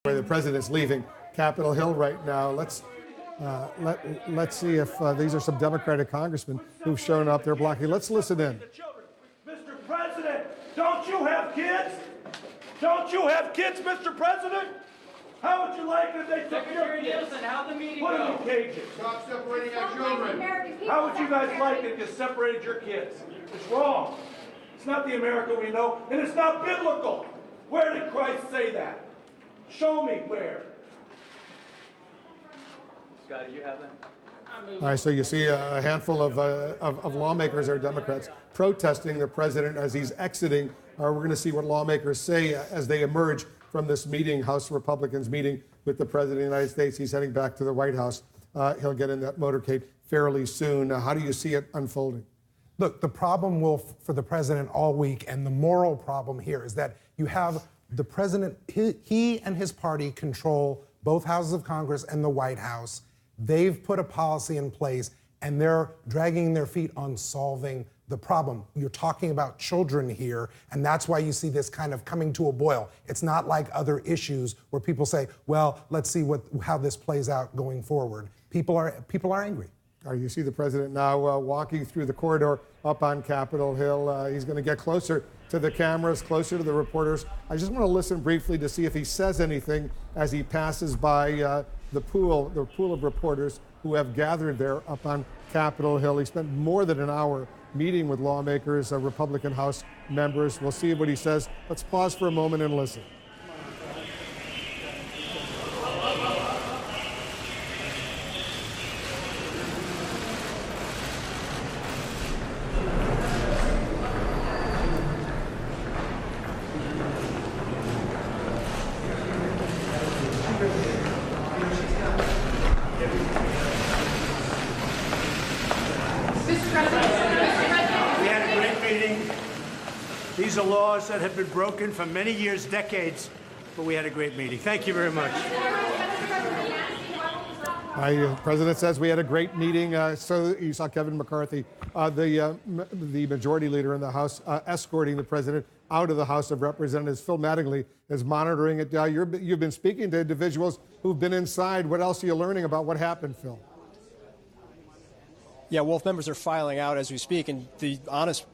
Where the president's leaving Capitol Hill right now. Let's see if these are some Democratic congressmen who've shown up. They're blocking. Let's listen in. Mr. President, don't you have kids? Don't you have kids, Mr. President? How would you like it if they took your kids? Nielsen, how'd the meeting Put them go? in cages. Stop separating our children. How would you guys like it if you separated your kids? It's wrong. It's not the America we know, and it's not biblical. Where did Christ say that? Show me where. Scott, do you have that? All right, so you see a handful of lawmakers or Democrats protesting the president as he's exiting. We're going to see what lawmakers say as they emerge from this meeting, House Republicans meeting with the president of the United States. He's heading back to the White House. He'll get in that motorcade fairly soon. How do you see it unfolding? Look, the problem, Wolf, for the president all week, and the moral problem here is that you have the president, he and his party control both houses of Congress and the White House. They've put a policy in place, and they're dragging their feet on solving the problem. You're talking about children here, and that's why you see this kind of coming to a boil. It's not like other issues where people say, well, let's see how this plays out going forward. People are angry. You see the president now walking through the corridor up on Capitol Hill. He's going to get closer to the cameras, closer to the reporters. I just want to listen briefly to see if he says anything as he passes by the pool of reporters who have gathered there up on Capitol Hill. He spent more than an hour meeting with lawmakers, Republican House members. We'll see what he says. Let's pause for a moment and listen. These are laws that have been broken for many years, decades, but we had a great meeting. Thank you very much. The president says we had a great meeting. So you saw Kevin McCarthy, the majority leader in the House, escorting the president out of the House of Representatives. Phil Mattingly is monitoring it. You've been speaking to individuals who've been inside. What else are you learning about what happened, Phil? Yeah, Wolf, members are filing out as we speak, and the honest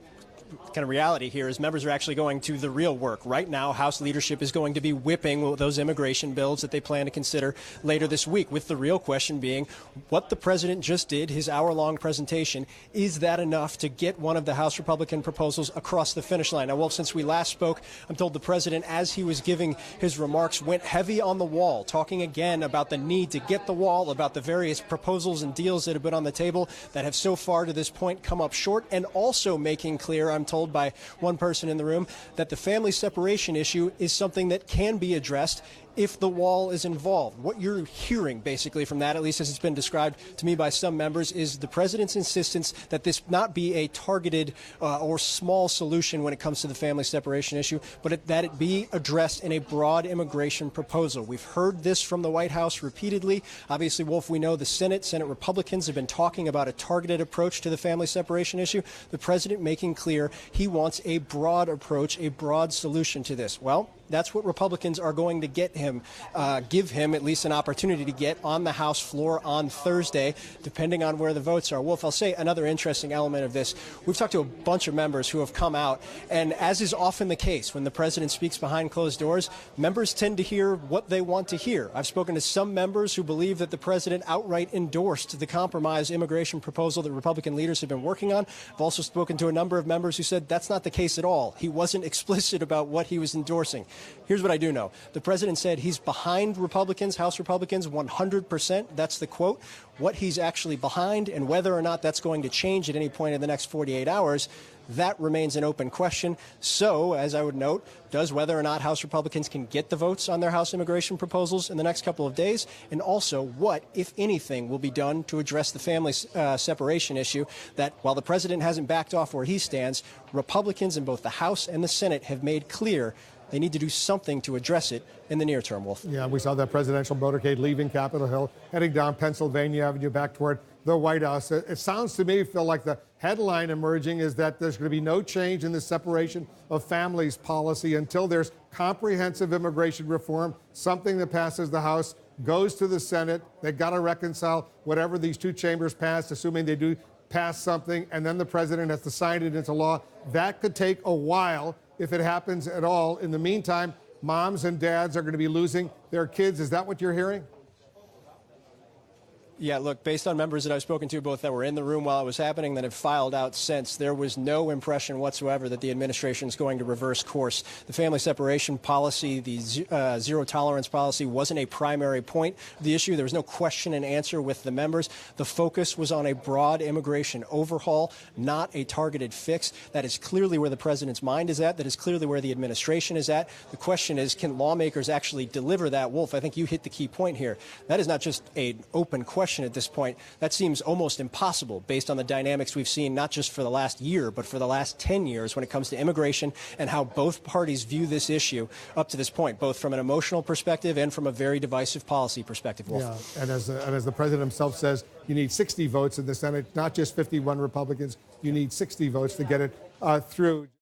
kind of reality here is members are actually going to the real work. Right now, House leadership is going to be whipping those immigration bills that they plan to consider later this week, with the real question being what the president just did, his hour-long presentation, is that enough to get one of the House Republican proposals across the finish line? Now, Wolf, since we last spoke, I'm told the president, as he was giving his remarks, went heavy on the wall, talking again about the need to get the wall, about the various proposals and deals that have been on the table that have so far to this point come up short, and also making clear, I'm told by one person in the room, that the family separation issue is something that can be addressed if the wall is involved. What you're hearing basically from that, at least as it's been described to me by some members, is the president's insistence that this not be a targeted or small solution when it comes to the family separation issue, but that it be addressed in a broad immigration proposal. We've heard this from the White House repeatedly. Obviously, Wolf, we know the Senate Republicans have been talking about a targeted approach to the family separation issue. The president making clear he wants a broad approach, a broad solution to this. Well, that's what Republicans are going to give him at least an opportunity to get on the House floor on Thursday, depending on where the votes are. Wolf, I'll say another interesting element of this. We've talked to a bunch of members who have come out, and as is often the case when the president speaks behind closed doors, members tend to hear what they want to hear. I've spoken to some members who believe that the president outright endorsed the compromise immigration proposal that Republican leaders have been working on. I've also spoken to a number of members who said that's not the case at all. He wasn't explicit about what he was endorsing. Here's what I do know. The president said he's behind Republicans, House Republicans, 100%. That's the quote. What he's actually behind and whether or not that's going to change at any point in the next 48 hours, that remains an open question. So, as I would note, does whether or not House Republicans can get the votes on their House immigration proposals in the next couple of days, and also what, if anything, will be done to address the family separation issue that, while the president hasn't backed off where he stands, Republicans in both the House and the Senate have made clear They need to do something to address it in the near term, Wolf. Yeah, we saw that presidential motorcade leaving Capitol Hill, heading down Pennsylvania Avenue back toward the White House. It sounds to me, Phil, like the headline emerging is that there's going to be no change in the separation of families policy until there's comprehensive immigration reform, something that passes the House, goes to the Senate. They've got to reconcile whatever these two chambers pass, assuming they do pass something, and then the president has to sign it into law. That could take a while if it happens at all. In the meantime, moms and dads are going to be losing their kids. Is that what you're hearing? Yeah, look, based on members that I've spoken to, both that were in the room while it was happening, that have filed out since, there was no impression whatsoever that the administration is going to reverse course. The family separation policy, the zero tolerance policy wasn't a primary point of the issue. There was no question and answer with the members. The focus was on a broad immigration overhaul, not a targeted fix. That is clearly where the president's mind is at. That is clearly where the administration is at. The question is, can lawmakers actually deliver that? Wolf, I think you hit the key point here. That is not just an open question at this point. That seems almost impossible based on the dynamics we've seen, not just for the last year, but for the last 10 years when it comes to immigration and how both parties view this issue up to this point, both from an emotional perspective and from a very divisive policy perspective, Wolf. Yeah, and as the president himself says, you need 60 votes in the Senate, not just 51 Republicans. You need 60 votes to get it through.